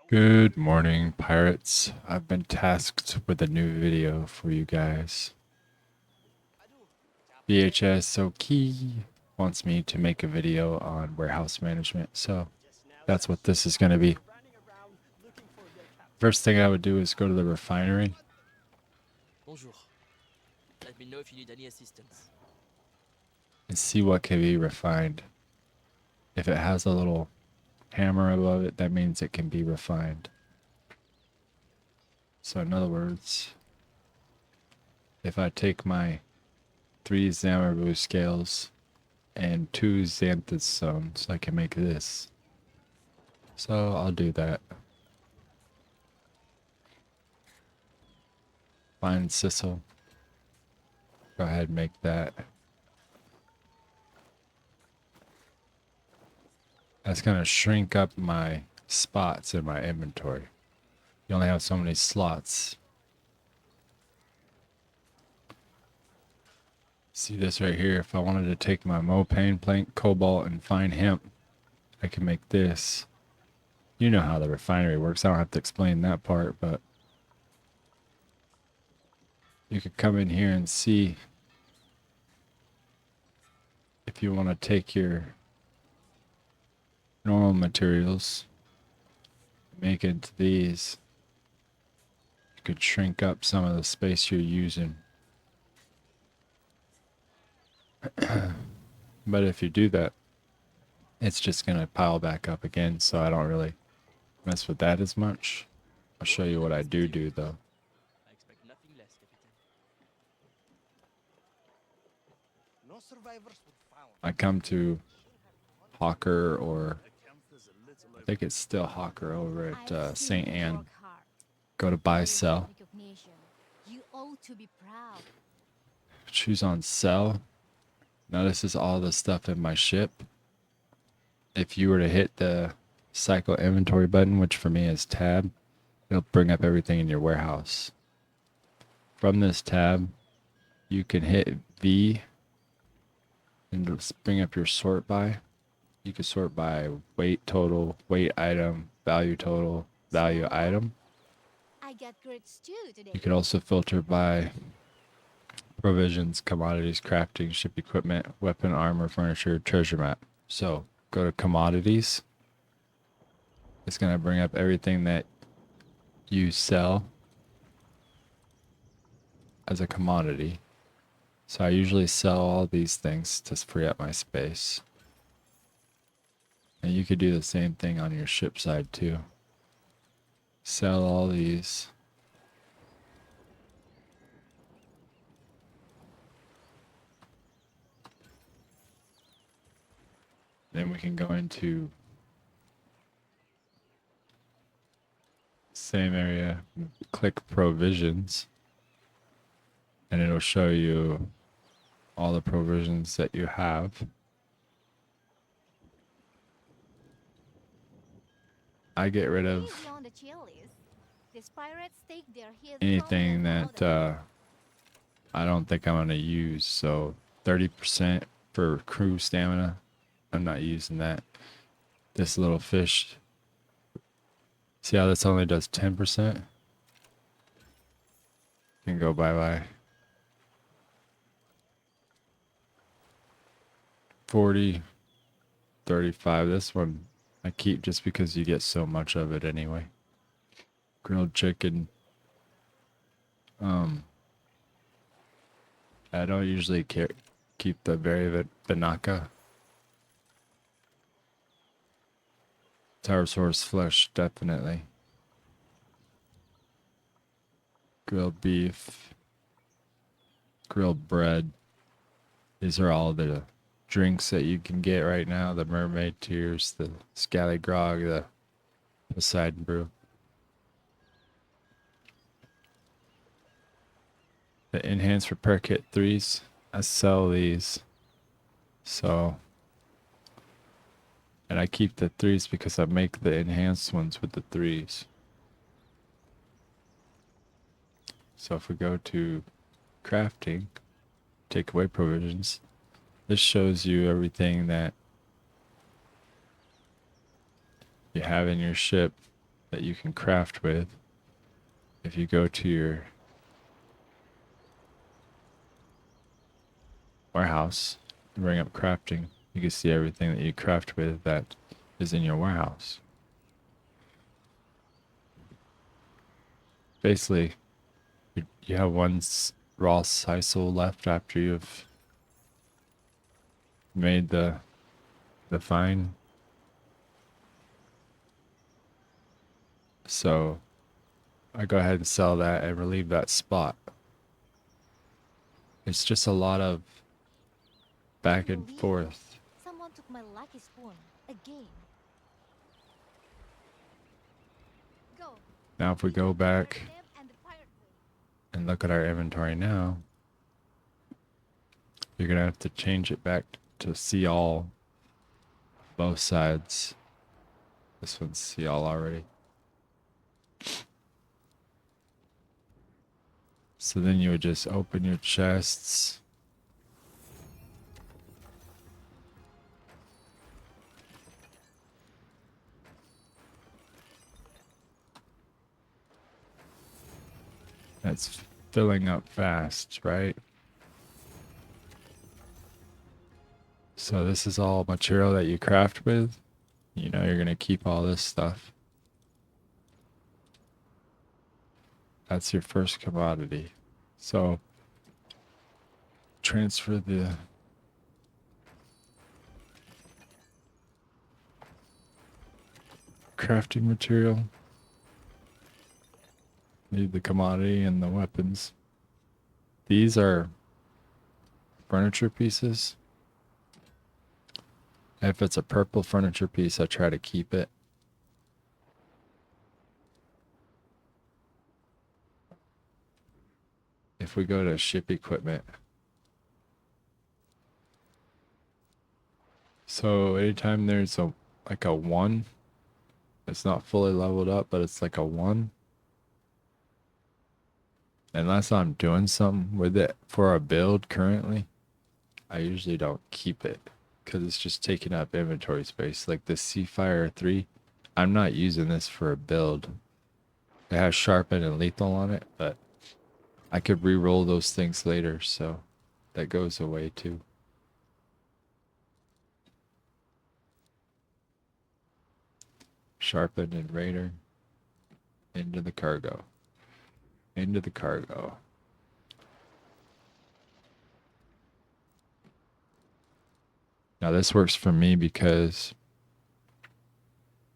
Good morning, pirates. I've been tasked with a new video for you guys. VHS Oki wants me to make a video on warehouse management, so that's what this is going to be. First thing I would do is go to the refinery. Bonjour. Let me know if you need any assistance. And see what can be refined. If it has a little hammer above it, that means it can be refined. So in other words, if I take my 3 Xamaru scales and 2 xanthus stones, I can make this. So I'll do that. Find Sissel. Go ahead and make that. That's going to shrink up my spots in my inventory. You only have so many slots. See this right here? If I wanted to take my mopane, plank, cobalt, and fine hemp, I can make this. You know how the refinery works. I don't have to explain that part, but you could come in here and see if you want to take your normal materials, make it into these. You could shrink up some of the space you're using. But if you do that, it's just going to pile back up again, so I don't really mess with that as much. I'll show you what I do though. I expect nothing less, Captain. No survivors were found. I come to Hawker, or I think it's still Hawker over at St. Anne. Go to buy, sell. You ought to be proud. Choose on sell. Now this is all the stuff in my ship. If you were to hit the cycle inventory button, which for me is tab, it'll bring up everything in your warehouse. From this tab, you can hit V and just bring up your sort by. You can sort by weight total, weight item, value total, value item. I got great stew today. You could also filter by provisions, commodities, crafting, ship equipment, weapon, armor, furniture, treasure map. So go to commodities. It's going to bring up everything that you sell as a commodity. So I usually sell all these things to free up my space. And you could do the same thing on your ship side too. Sell all these. Then we can go into same area, click provisions, and it'll show you all the provisions that you have. I get rid of anything that I don't think I'm going to use. So 30% for crew stamina. I'm not using that. This little fish. See how this only does 10%? Can go bye-bye. 40, 35. This one I keep just because you get so much of it anyway. Grilled chicken. I don't usually keep the very banaka. Pterosaurus flesh, definitely. Grilled beef. Grilled bread. These are all the drinks that you can get right now. The mermaid tears, the scally grog, the Poseidon brew. The enhanced repair kit 3s. I sell these. So, and I keep the 3s because I make the enhanced ones with the 3s. So if we go to crafting, take away provisions, this shows you everything that you have in your ship that you can craft with. If you go to your warehouse and bring up crafting, you can see everything that you craft with that is in your warehouse. Basically, you have one raw sisal left after you've made the fine. So I go ahead and sell that and relieve that spot. It's just a lot of back and Believe forth. someone took my lucky spoon again. Go. Now if we go back and look at our inventory now, you're gonna have to change it back to see all, both sides. This one's see all already. So then you would just open your chests. That's filling up fast, right? So this is all material that you craft with. You know you're gonna keep all this stuff. That's your first commodity. So transfer the crafting material. Need the commodity and the weapons. These are furniture pieces. If it's a purple furniture piece, I try to keep it. If we go to ship equipment, so anytime there's a like a 1, it's not fully leveled up, but it's like a 1. Unless I'm doing something with it for a build currently, I usually don't keep it because it's just taking up inventory space. Like the Seafire 3, I'm not using this for a build. It has sharpen and lethal on it, but I could re-roll those things later, so that goes away too. Sharpen and Raider. Into the cargo. Into the cargo. Now this works for me because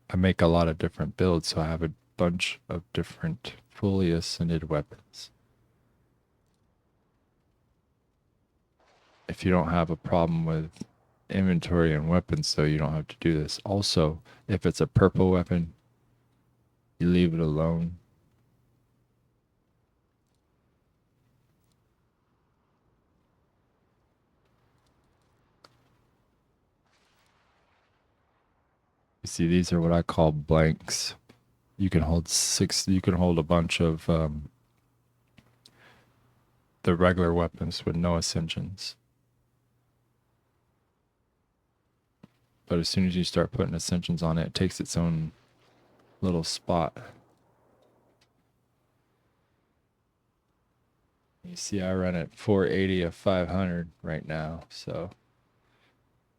I make a lot of different builds, so I have a bunch of different fully ascended weapons. If you don't have a problem with inventory and weapons, so you don't have to do this. Also, if it's a purple weapon, you leave it alone. You see, these are what I call blanks. You can hold a bunch of the regular weapons with no ascensions. But as soon as you start putting ascensions on it, it takes its own little spot. You see, I run at 480 of 500 right now, so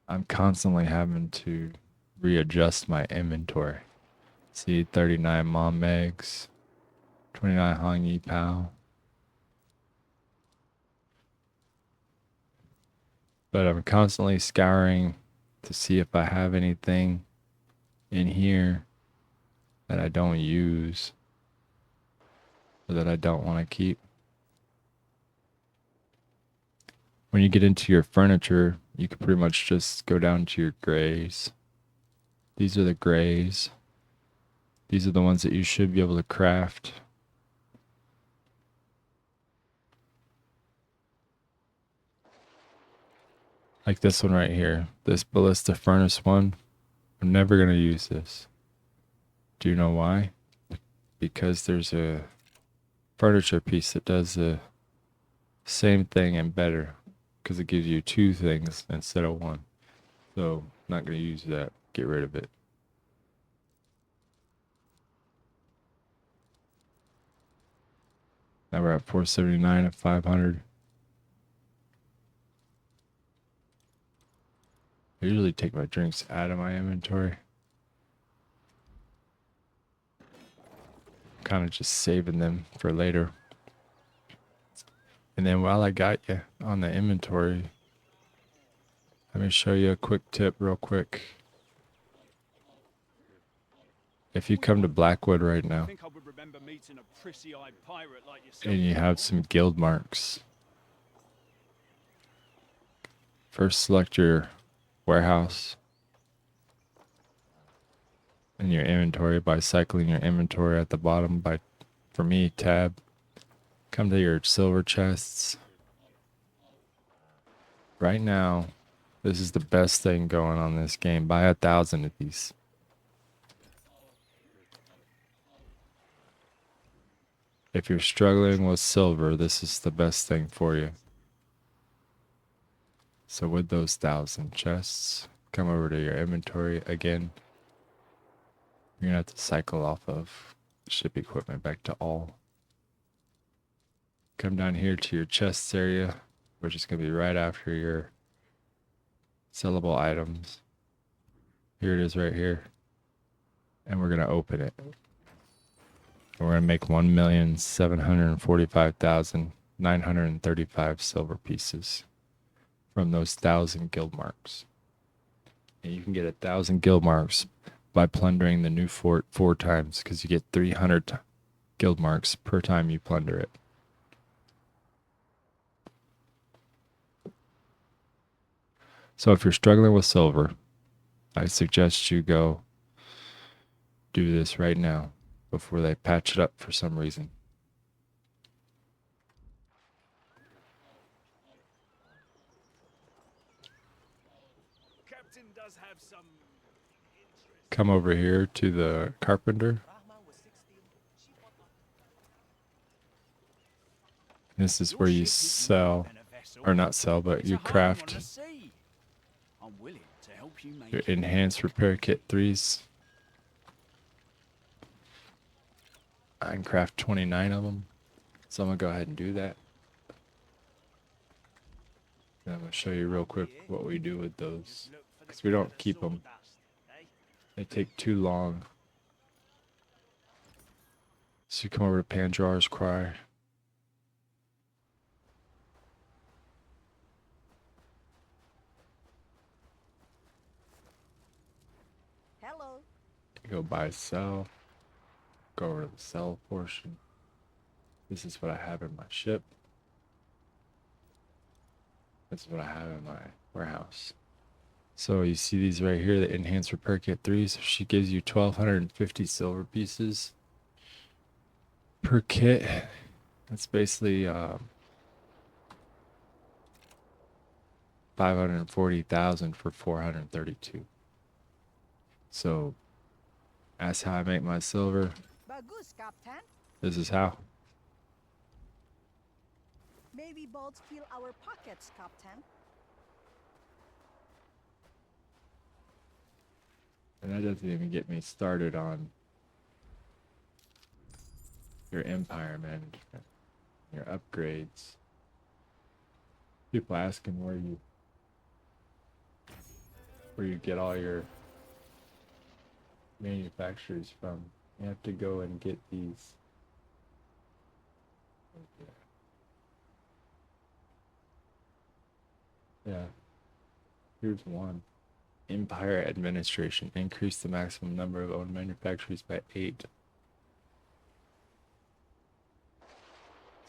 I'm constantly having to readjust my inventory. See, 39 Mom Megs, 29 Hong Yi Pao. But I'm constantly scouring to see if I have anything in here that I don't use or that I don't want to keep. When you get into your furniture, you can pretty much just go down to your grays. These are the grays. These are the ones that you should be able to craft. Like this one right here, this ballista furnace one. I'm never going to use this. Do you know why? Because there's a furniture piece that does the same thing and better, because it gives you 2 things instead of 1. So, not going to use that. Get rid of it. Now we're at 479 at 500. I usually take my drinks out of my inventory. Kind of just saving them for later. And then while I got you on the inventory, let me show you a quick tip real quick. If you come to Blackwood right now and you have some guild marks, first select your warehouse in your inventory by cycling your inventory at the bottom by, for me, tab. Come to your silver chests. Right now, this is the best thing going on this game. Buy 1,000 of these. If you're struggling with silver, this is the best thing for you. So with those 1,000 chests, come over to your inventory again. You're gonna have to cycle off of ship equipment back to all. Come down here to your chests area, which is gonna be right after your sellable items. Here it is right here. And we're gonna open it. We're gonna make 1,745,935 silver pieces from those 1,000 guild marks. And you can get 1,000 guild marks by plundering the new fort 4 times, because you get 300 guild marks per time you plunder it. So if you're struggling with silver, I suggest you go do this right now before they patch it up for some reason. Captain does have some Come over here to the Carpenter. This is where you sell, or not sell, but you craft I'm willing to help you make your enhanced repair kit 3s. I can craft 29 of them. So I'm going to go ahead and do that. And I'm going to show you real quick what we do with those. Because we don't keep them. They take too long. So you come over to Pandrar's Cry. Hello. You go buy sell. Go over to the sell portion. This is what I have in my ship. This is what I have in my warehouse. So you see these right here, the enhanced repair kit 3s. She gives you 1,250 silver pieces per kit. That's basically 540,000 for 432. So that's how I make my silver. Bagus, Captain. This is how. Maybe bolts fill our pockets, Captain. And that doesn't even get me started on your empire management, your upgrades. People asking where you get all your manufacturers from. You have to go and get these. Yeah. Here's one. Empire Administration. Increase the maximum number of owned manufacturers by 8.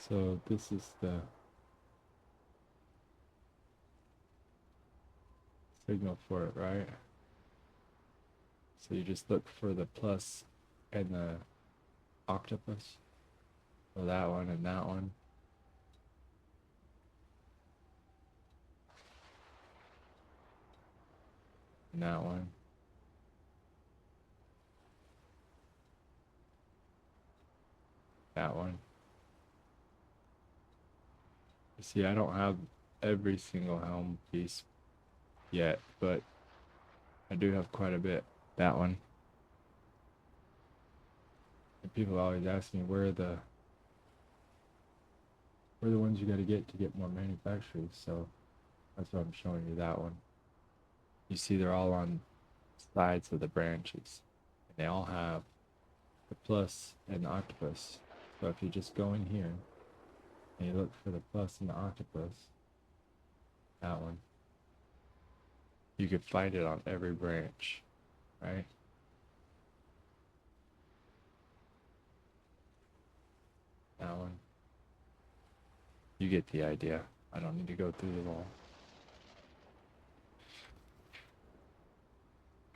So this is the signal for it, right? So you just look for the plus and the octopus. So that one and that one. And that one. That one. You see, I don't have every single helm piece yet, but I do have quite a bit. That one. And people always ask me where the We're the ones you got to get more manufacturers. So that's why I'm showing you that one. You see, they're all on sides of the branches, and they all have the plus and the octopus. So if you just go in here and you look for the plus and the octopus, that one, you could find it on every branch, right? That one. You get the idea. I don't need to go through them all.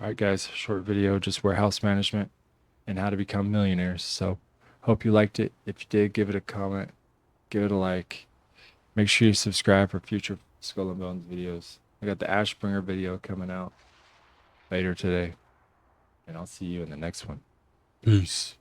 Alright guys, short video, just warehouse management and how to become millionaires. So hope you liked it. If you did, give it a comment, give it a like. Make sure you subscribe for future Skull and Bones videos. I got the Ashbringer video coming out later today. And I'll see you in the next one. Peace.